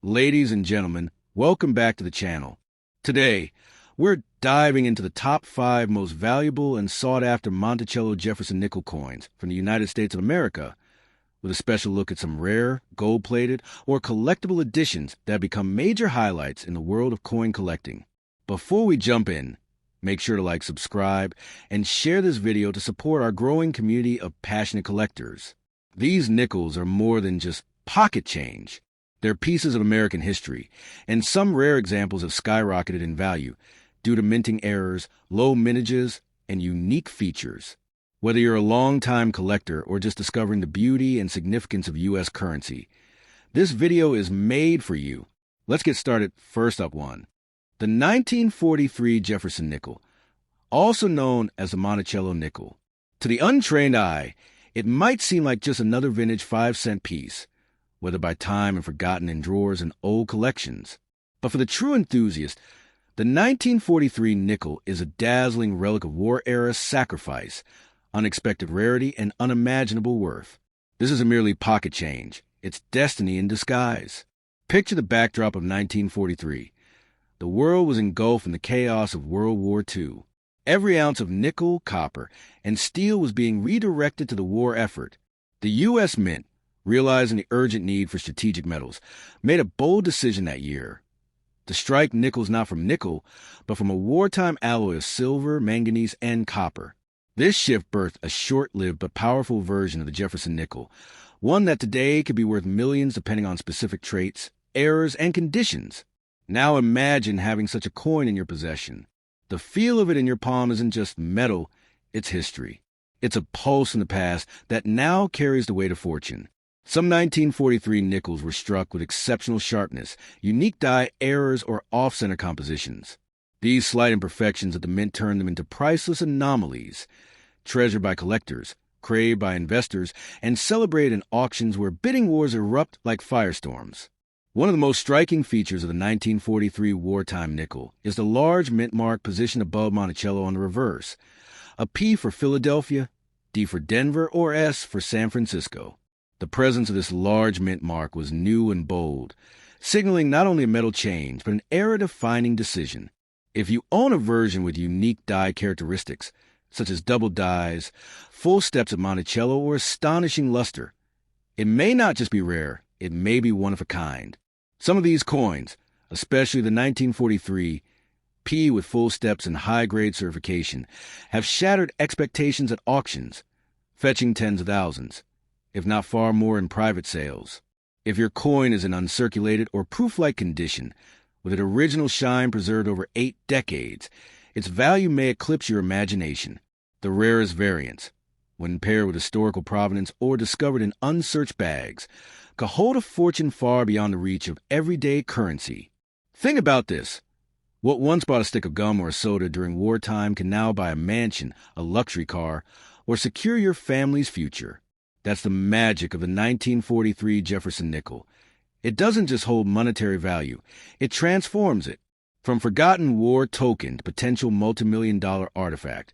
Ladies and gentlemen, welcome back to the channel. Today, we're diving into the top 5 most valuable and sought-after Monticello Jefferson Nickel coins from the United States of America, with a special look at some rare, gold-plated, or collectible editions that become major highlights in the world of coin collecting. Before we jump in, make sure to like, subscribe, and share this video to support our growing community of passionate collectors. These nickels are more than just pocket change. They're pieces of American history, and some rare examples have skyrocketed in value due to minting errors, low mintages, and unique features. Whether you're a long-time collector or just discovering the beauty and significance of U.S. currency, this video is made for you. Let's get started. First up, the 1943 Jefferson Nickel, also known as the Monticello nickel. To the untrained eye, it might seem like just another vintage 5-cent piece, whether by time and forgotten in drawers and old collections. But for the true enthusiast, the 1943 nickel is a dazzling relic of war-era sacrifice, unexpected rarity, and unimaginable worth. This isn't merely pocket change. It's destiny in disguise. Picture the backdrop of 1943. The world was engulfed in the chaos of World War II. Every ounce of nickel, copper, and steel was being redirected to the war effort. The U.S. Mint, realizing the urgent need for strategic metals, made a bold decision that year to strike nickels not from nickel, but from a wartime alloy of silver, manganese, and copper. This shift birthed a short-lived but powerful version of the Jefferson nickel, one that today could be worth millions depending on specific traits, errors, and conditions. Now imagine having such a coin in your possession. The feel of it in your palm isn't just metal, it's history. It's a pulse in the past that now carries the weight of fortune. Some 1943 nickels were struck with exceptional sharpness, unique die errors, or off-center compositions. These slight imperfections at the mint turned them into priceless anomalies, treasured by collectors, craved by investors, and celebrated in auctions where bidding wars erupt like firestorms. One of the most striking features of the 1943 wartime nickel is the large mint mark positioned above Monticello on the reverse, a P for Philadelphia, D for Denver, or S for San Francisco. The presence of this large mint mark was new and bold, signaling not only a metal change, but an era-defining decision. If you own a version with unique die characteristics, such as double dies, full steps at Monticello, or astonishing luster, it may not just be rare, it may be one of a kind. Some of these coins, especially the 1943 P with full steps and high-grade certification, have shattered expectations at auctions, fetching tens of thousands, if not far more in private sales. If your coin is in uncirculated or proof-like condition, with its original shine preserved over 8 decades, its value may eclipse your imagination. The rarest variants, when paired with historical provenance or discovered in unsearched bags, could hold a fortune far beyond the reach of everyday currency. Think about this. What once bought a stick of gum or a soda during wartime can now buy a mansion, a luxury car, or secure your family's future. That's the magic of the 1943 Jefferson Nickel. It doesn't just hold monetary value, it transforms it. From forgotten war token to potential multi-million-dollar artifact,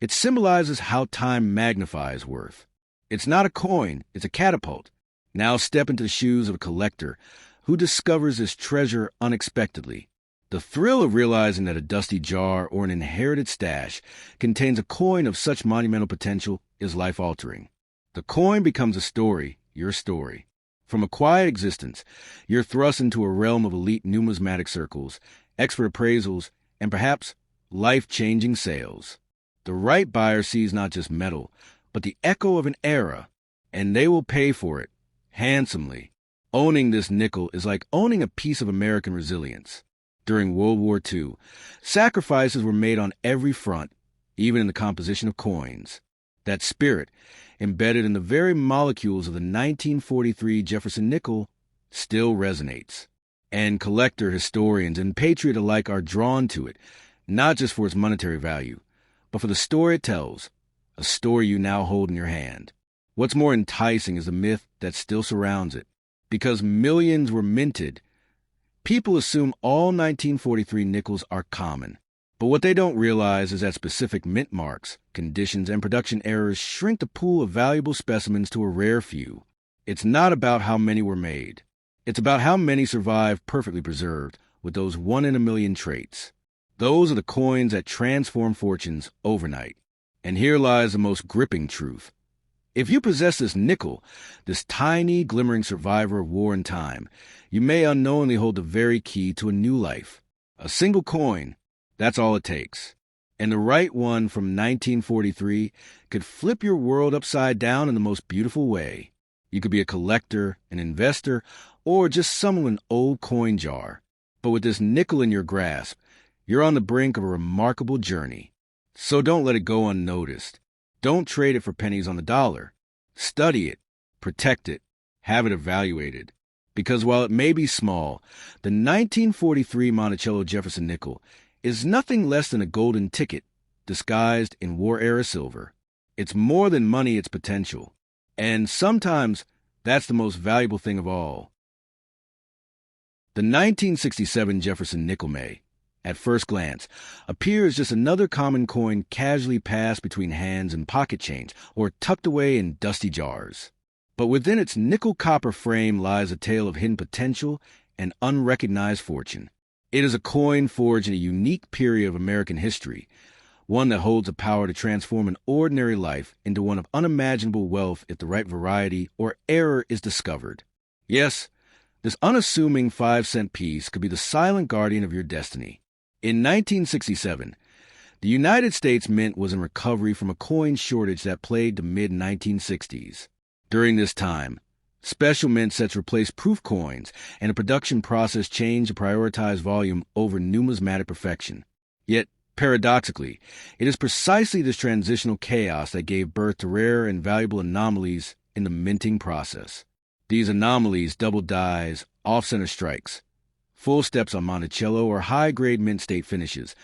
it symbolizes how time magnifies worth. It's not a coin, it's a catapult. Now step into the shoes of a collector who discovers this treasure unexpectedly. The thrill of realizing that a dusty jar or an inherited stash contains a coin of such monumental potential is life-altering. The coin becomes a story, your story. From a quiet existence, you're thrust into a realm of elite numismatic circles, expert appraisals, and perhaps life-changing sales. The right buyer sees not just metal, but the echo of an era, and they will pay for it, handsomely. Owning this nickel is like owning a piece of American resilience. During World War II, sacrifices were made on every front, even in the composition of coins. That spirit, embedded in the very molecules of the 1943 Jefferson Nickel, still resonates. And collector, historians, and patriot alike are drawn to it, not just for its monetary value, but for the story it tells, a story you now hold in your hand. What's more enticing is the myth that still surrounds it. Because millions were minted, people assume all 1943 nickels are common. But what they don't realize is that specific mint marks, conditions, and production errors shrink the pool of valuable specimens to a rare few. It's not about how many were made. It's about how many survive perfectly preserved with those one-in-a-million traits. Those are the coins that transform fortunes overnight. And here lies the most gripping truth. If you possess this nickel, this tiny, glimmering survivor of war and time, you may unknowingly hold the very key to a new life. A single coin, that's all it takes. And the right one from 1943 could flip your world upside down in the most beautiful way. You could be a collector, an investor, or just someone with an old coin jar. But with this nickel in your grasp, you're on the brink of a remarkable journey. So don't let it go unnoticed. Don't trade it for pennies on the dollar. Study it, protect it, have it evaluated. Because while it may be small, the 1943 Monticello Jefferson Nickel is nothing less than a golden ticket disguised in war-era silver. It's more than money, it's potential. And sometimes that's the most valuable thing of all. The 1967 Jefferson Nickel may, at first glance, appear as just another common coin casually passed between hands in pocket change or tucked away in dusty jars. But within its nickel-copper frame lies a tale of hidden potential and unrecognized fortune. It is a coin forged in a unique period of American history, one that holds the power to transform an ordinary life into one of unimaginable wealth if the right variety or error is discovered. Yes, this unassuming 5-cent piece could be the silent guardian of your destiny. In 1967, the United States Mint was in recovery from a coin shortage that plagued the mid-1960s. During this time, special mint sets replaced proof coins, and the production process changed to prioritize volume over numismatic perfection. Yet, paradoxically, it is precisely this transitional chaos that gave birth to rare and valuable anomalies in the minting process. These anomalies, double dies, off-center strikes, full steps on Monticello, or high-grade mint state finishes,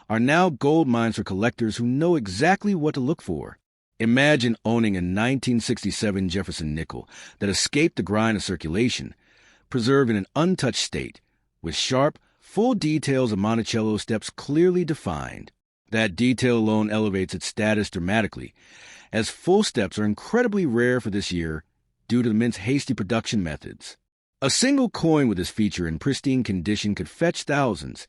are now gold mines for collectors who know exactly what to look for. Imagine owning a 1967 Jefferson Nickel that escaped the grind of circulation, preserved in an untouched state, with sharp, full details of Monticello steps clearly defined. That detail alone elevates its status dramatically, as full steps are incredibly rare for this year due to the mint's hasty production methods. A single coin with this feature in pristine condition could fetch thousands,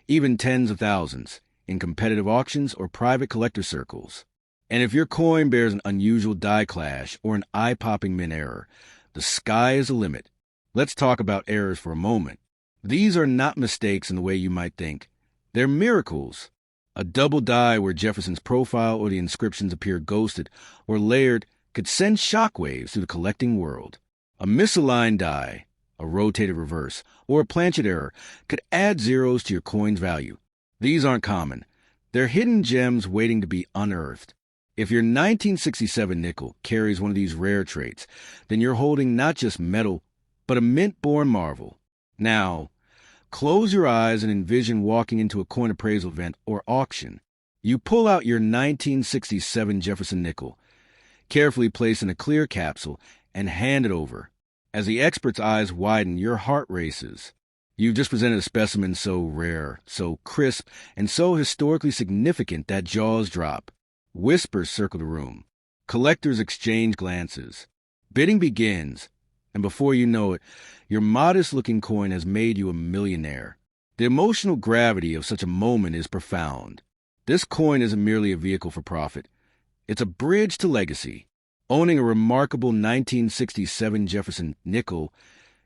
even tens of thousands, in competitive auctions or private collector circles. And if your coin bears an unusual die clash or an eye-popping mint error, the sky is the limit. Let's talk about errors for a moment. These are not mistakes in the way you might think. They're miracles. A double die where Jefferson's profile or the inscriptions appear ghosted or layered could send shockwaves through the collecting world. A misaligned die, a rotated reverse, or a planchet error could add zeros to your coin's value. These aren't common. They're hidden gems waiting to be unearthed. If your 1967 nickel carries one of these rare traits, then you're holding not just metal, but a mint-born marvel. Now, close your eyes and envision walking into a coin appraisal event or auction. You pull out your 1967 Jefferson Nickel, carefully place in a clear capsule, and hand it over. As the expert's eyes widen, your heart races. You've just presented a specimen so rare, so crisp, and so historically significant that jaws drop. Whispers circle the room. Collectors exchange glances. Bidding begins, and before you know it, your modest-looking coin has made you a millionaire. The emotional gravity of such a moment is profound. This coin isn't merely a vehicle for profit. It's a bridge to legacy. Owning a remarkable 1967 Jefferson Nickel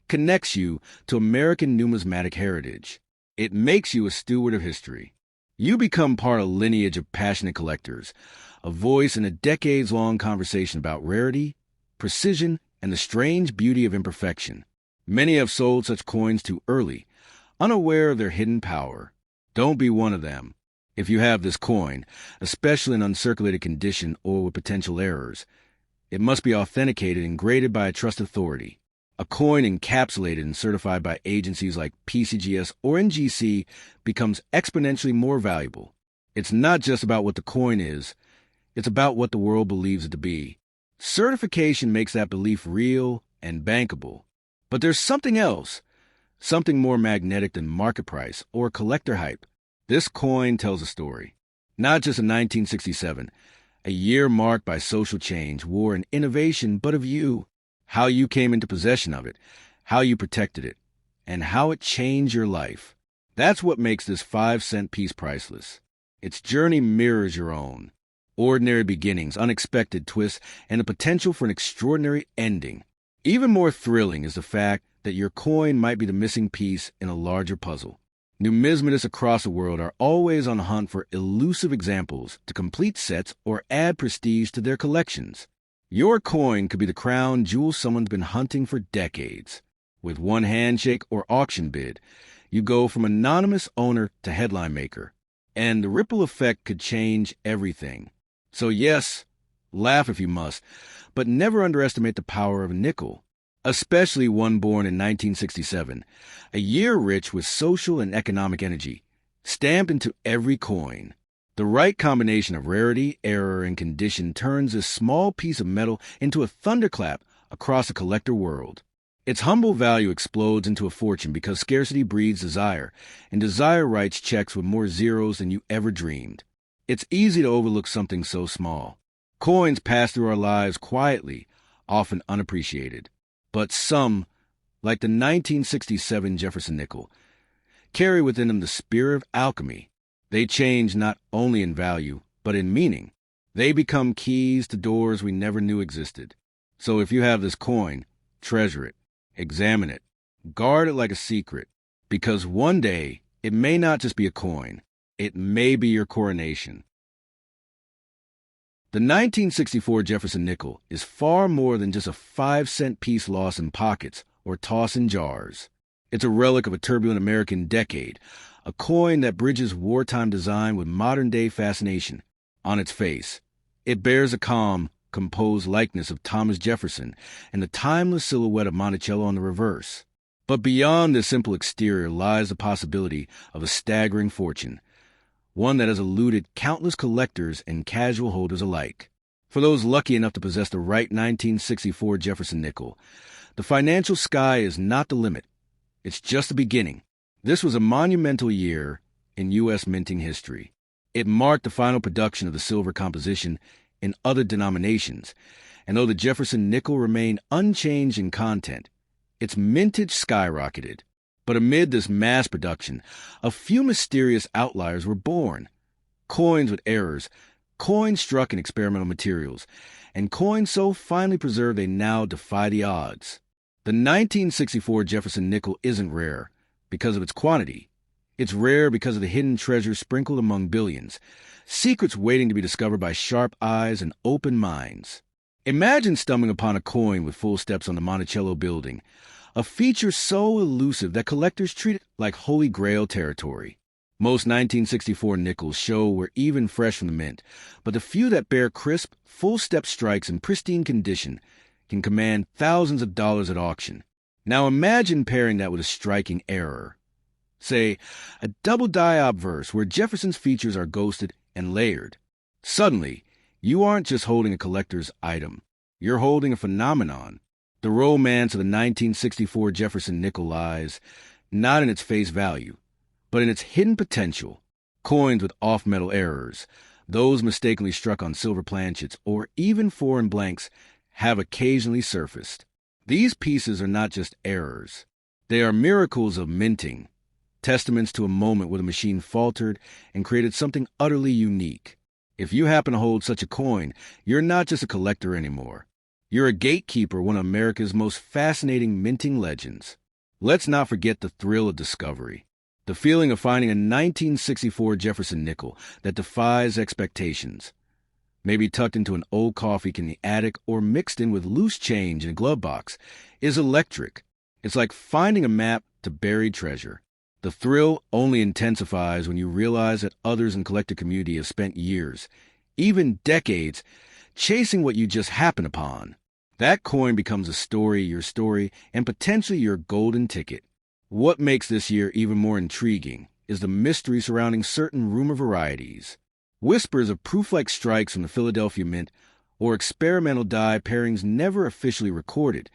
connects you to American numismatic heritage. It makes you a steward of history. You become part of a lineage of passionate collectors, a voice in a decades-long conversation about rarity, precision, and the strange beauty of imperfection. Many have sold such coins too early, unaware of their hidden power. Don't be one of them. If you have this coin, especially in uncirculated condition or with potential errors, it must be authenticated and graded by a trusted authority. A coin encapsulated and certified by agencies like PCGS or NGC becomes exponentially more valuable. It's not just about what the coin is, it's about what the world believes it to be. Certification makes that belief real and bankable. But there's something else, something more magnetic than market price or collector hype. This coin tells a story. Not just in 1967, a year marked by social change, war, and innovation, but of you, how you came into possession of it, how you protected it, and how it changed your life. That's what makes this 5-cent piece priceless. Its journey mirrors your own. Ordinary beginnings, unexpected twists, and the potential for an extraordinary ending. Even more thrilling is the fact that your coin might be the missing piece in a larger puzzle. Numismatists across the world are always on the hunt for elusive examples to complete sets or add prestige to their collections. Your coin could be the crown jewel someone's been hunting for decades. With one handshake or auction bid, you go from anonymous owner to headline maker, and the ripple effect could change everything. So yes, laugh if you must, but never underestimate the power of a nickel, especially one born in 1967, a year rich with social and economic energy, stamped into every coin. The right combination of rarity, error, and condition turns this small piece of metal into a thunderclap across a collector world. Its humble value explodes into a fortune because scarcity breeds desire, and desire writes checks with more zeros than you ever dreamed. It's easy to overlook something so small. Coins pass through our lives quietly, often unappreciated. But some, like the 1967 Jefferson Nickel, carry within them the spirit of alchemy. They change not only in value, but in meaning. They become keys to doors we never knew existed. So if you have this coin, treasure it, examine it, guard it like a secret, because one day it may not just be a coin, it may be your coronation. The 1964 Jefferson Nickel is far more than just a 5-cent piece lost in pockets or tossed in jars. It's a relic of a turbulent American decade, a coin that bridges wartime design with modern-day fascination. On its face, it bears a calm, composed likeness of Thomas Jefferson and the timeless silhouette of Monticello on the reverse. But beyond this simple exterior lies the possibility of a staggering fortune, one that has eluded countless collectors and casual holders alike. For those lucky enough to possess the right 1964 Jefferson Nickel, the financial sky is not the limit. It's just the beginning. This was a monumental year in U.S. minting history. It marked the final production of the silver composition in other denominations, and though the Jefferson Nickel remained unchanged in content, its mintage skyrocketed. But amid this mass production, a few mysterious outliers were born. Coins with errors, coins struck in experimental materials, and coins so finely preserved they now defy the odds. The 1964 Jefferson Nickel isn't rare because of its quantity. It's rare because of the hidden treasures sprinkled among billions, secrets waiting to be discovered by sharp eyes and open minds. Imagine stumbling upon a coin with full steps on the Monticello building, a feature so elusive that collectors treat it like Holy Grail territory. Most 1964 nickels show were even fresh from the mint, but the few that bear crisp, full-step strikes in pristine condition can command thousands of dollars at auction. Now imagine pairing that with a striking error. Say, a double die obverse where Jefferson's features are ghosted and layered. Suddenly, you aren't just holding a collector's item. You're holding a phenomenon. The romance of the 1964 Jefferson Nickel lies not in its face value, but in its hidden potential. Coins with off-metal errors, those mistakenly struck on silver planchets, or even foreign blanks, have occasionally surfaced. These pieces are not just errors. They are miracles of minting, testaments to a moment where the machine faltered and created something utterly unique. If you happen to hold such a coin, you're not just a collector anymore. You're a gatekeeper, one of America's most fascinating minting legends. Let's not forget the thrill of discovery. The feeling of finding a 1964 Jefferson Nickel that defies expectations. Maybe tucked into an old coffee can in the attic or mixed in with loose change in a glove box is electric. It's like finding a map to buried treasure. The thrill only intensifies when you realize that others in the collector community have spent years, even decades, chasing what you just happened upon. That coin becomes a story, your story, and potentially your golden ticket. What makes this year even more intriguing is the mystery surrounding certain rumor varieties. Whispers of proof-like strikes from the Philadelphia Mint or experimental die pairings never officially recorded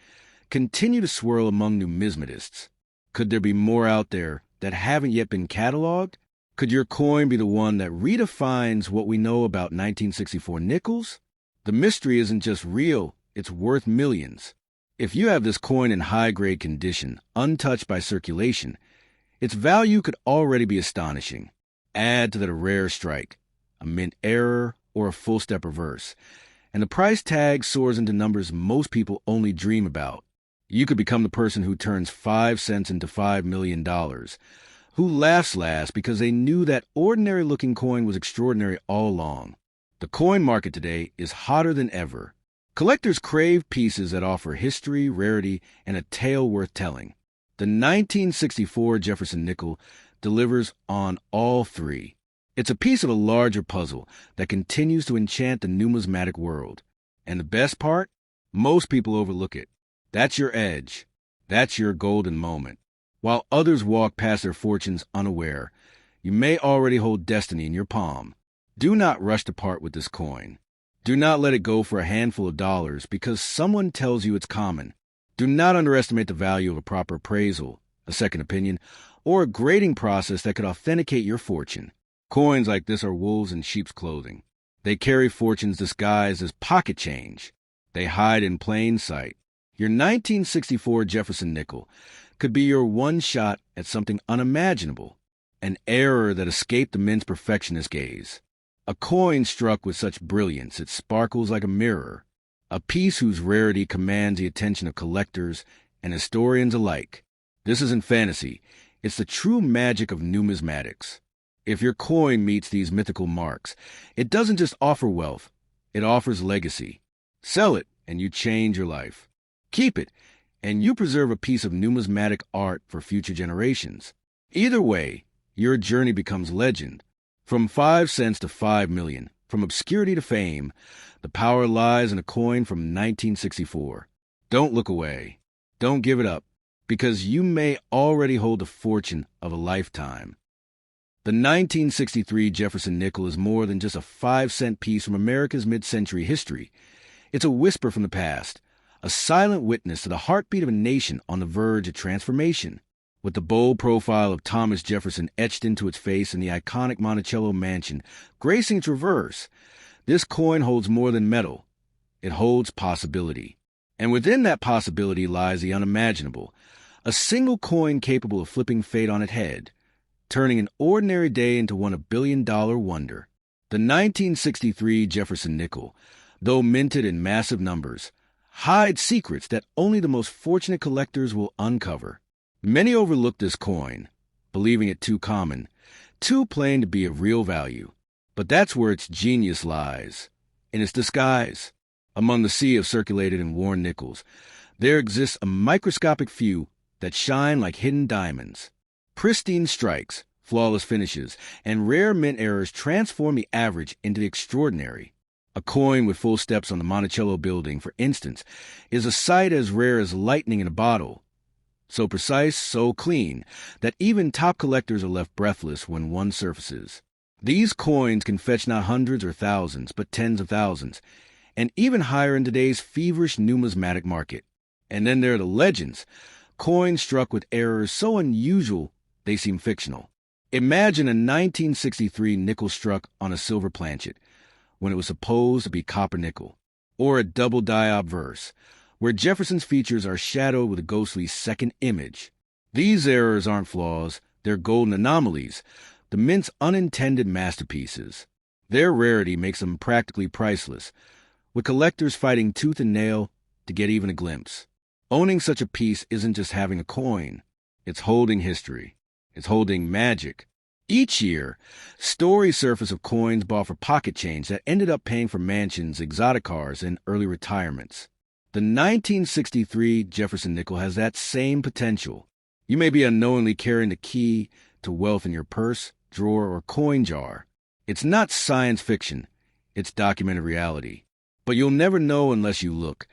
continue to swirl among numismatists. Could there be more out there that haven't yet been cataloged? Could your coin be the one that redefines what we know about 1964 nickels? The mystery isn't just real, it's worth millions. If you have this coin in high-grade condition, untouched by circulation, its value could already be astonishing. Add to that a rare strike, a mint error, or a full-step reverse, and the price tag soars into numbers most people only dream about. You could become the person who turns 5 cents into $5 million, who laughs last because they knew that ordinary-looking coin was extraordinary all along. The coin market today is hotter than ever. Collectors crave pieces that offer history, rarity, and a tale worth telling. The 1964 Jefferson Nickel delivers on all three. It's a piece of a larger puzzle that continues to enchant the numismatic world. And the best part? Most people overlook it. That's your edge. That's your golden moment. While others walk past their fortunes unaware, you may already hold destiny in your palm. Do not rush to part with this coin. Do not let it go for a handful of dollars because someone tells you it's common. Do not underestimate the value of a proper appraisal, a second opinion, or a grading process that could authenticate your fortune. Coins like this are wolves in sheep's clothing. They carry fortunes disguised as pocket change. They hide in plain sight. Your 1964 Jefferson Nickel could be your one shot at something unimaginable, an error that escaped the mint's perfectionist gaze. A coin struck with such brilliance it sparkles like a mirror, a piece whose rarity commands the attention of collectors and historians alike. This isn't fantasy, it's the true magic of numismatics. If your coin meets these mythical marks, it doesn't just offer wealth, it offers legacy. Sell it and you change your life. Keep it, and you preserve a piece of numismatic art for future generations. Either way, your journey becomes legend. From 5 cents to 5 million, from obscurity to fame, the power lies in a coin from 1964. Don't look away. Don't give it up, because you may already hold the fortune of a lifetime. The 1963 Jefferson Nickel is more than just a 5-cent piece from America's mid-century history. It's a whisper from the past, a silent witness to the heartbeat of a nation on the verge of transformation. With the bold profile of Thomas Jefferson etched into its face in the iconic Monticello mansion, gracing its reverse, this coin holds more than metal. It holds possibility. And within that possibility lies the unimaginable, a single coin capable of flipping fate on its head, turning an ordinary day into one $1 billion wonder. The 1963 Jefferson Nickel, though minted in massive numbers, hides secrets that only the most fortunate collectors will uncover. Many overlook this coin, believing it too common, too plain to be of real value. But that's where its genius lies, in its disguise. Among the sea of circulated and worn nickels, there exists a microscopic few that shine like hidden diamonds. Pristine strikes, flawless finishes, and rare mint errors transform the average into the extraordinary. A coin with full steps on the Monticello building, for instance, is a sight as rare as lightning in a bottle. So precise, so clean, that even top collectors are left breathless when one surfaces. These coins can fetch not hundreds or thousands, but tens of thousands, and even higher in today's feverish numismatic market. And then there are the legends, coins struck with errors so unusual they seem fictional. Imagine a 1963 nickel struck on a silver planchet, when it was supposed to be copper nickel, or a double die obverse, where Jefferson's features are shadowed with a ghostly second image. These errors aren't flaws, they're golden anomalies, the mint's unintended masterpieces. Their rarity makes them practically priceless, with collectors fighting tooth and nail to get even a glimpse. Owning such a piece isn't just having a coin, it's holding history, it's holding magic. Each year, stories surface of coins bought for pocket change that ended up paying for mansions, exotic cars, and early retirements. The 1963 Jefferson Nickel has that same potential. You may be unknowingly carrying the key to wealth in your purse, drawer, or coin jar. It's not science fiction, it's documented reality. But you'll never know unless you look,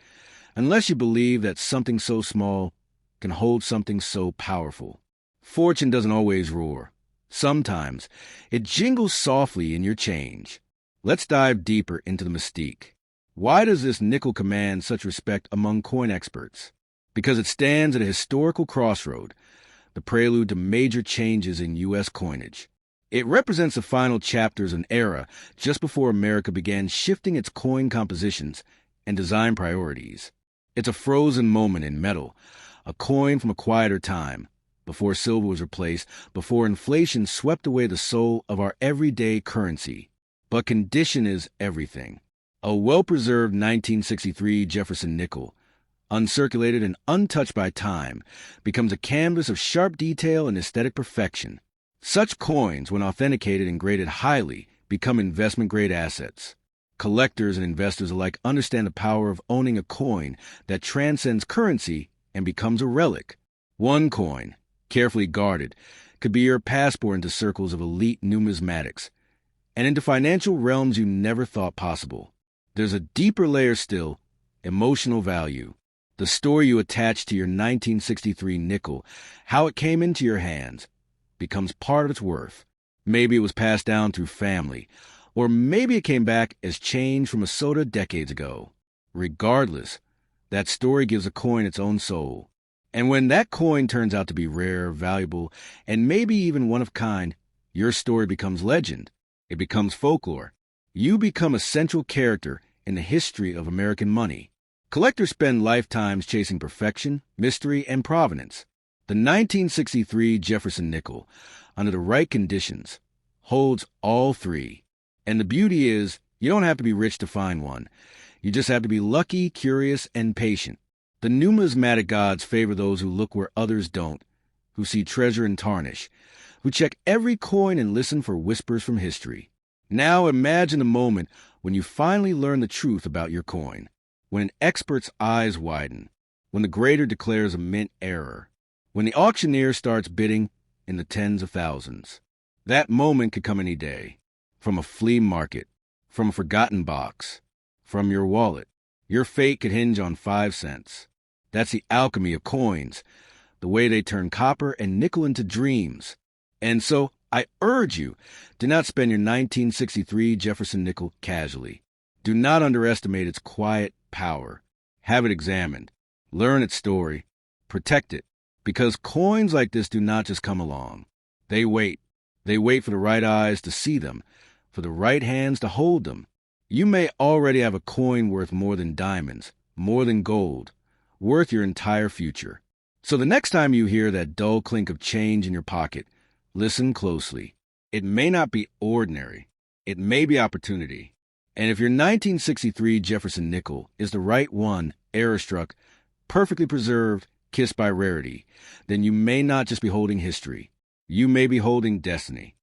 unless you believe that something so small can hold something so powerful. Fortune doesn't always roar. Sometimes it jingles softly in your change. Let's dive deeper into the mystique. Why does this nickel command such respect among coin experts? Because it stands at a historical crossroad, the prelude to major changes in U.S. coinage. It represents the final chapters of an era just before America began shifting its coin compositions and design priorities. It's a frozen moment in metal, a coin from a quieter time, before silver was replaced, before inflation swept away the soul of our everyday currency. But condition is everything. A well-preserved 1963 Jefferson Nickel, uncirculated and untouched by time, becomes a canvas of sharp detail and aesthetic perfection. Such coins, when authenticated and graded highly, become investment-grade assets. Collectors and investors alike understand the power of owning a coin that transcends currency and becomes a relic. One coin, carefully guarded, could be your passport into circles of elite numismatics, and into financial realms you never thought possible. There's a deeper layer still, emotional value. The story you attach to your 1963 nickel, how it came into your hands, becomes part of its worth. Maybe it was passed down through family, or maybe it came back as change from a soda decades ago. Regardless, that story gives a coin its own soul. And when that coin turns out to be rare, valuable, and maybe even one of a kind, your story becomes legend. It becomes folklore. You become a central character in the history of American money. Collectors spend lifetimes chasing perfection, mystery, and provenance. The 1963 Jefferson Nickel, under the right conditions, holds all three. And the beauty is, you don't have to be rich to find one. You just have to be lucky, curious, and patient. The numismatic gods favor those who look where others don't, who see treasure in tarnish, who check every coin and listen for whispers from history. Now imagine the moment when you finally learn the truth about your coin, when an expert's eyes widen, when the grader declares a mint error, when the auctioneer starts bidding in the tens of thousands. That moment could come any day, from a flea market, from a forgotten box, from your wallet. Your fate could hinge on 5 cents. That's the alchemy of coins, the way they turn copper and nickel into dreams. And so I urge you, do not spend your 1963 Jefferson Nickel casually. Do not underestimate its quiet power. Have it examined. Learn its story. Protect it. Because coins like this do not just come along. They wait. They wait for the right eyes to see them, for the right hands to hold them. You may already have a coin worth more than diamonds, more than gold, worth your entire future. So the next time you hear that dull clink of change in your pocket, listen closely. It may not be ordinary. It may be opportunity. And if your 1963 Jefferson Nickel is the right one, error-struck, perfectly preserved, kissed by rarity, then you may not just be holding history. You may be holding destiny.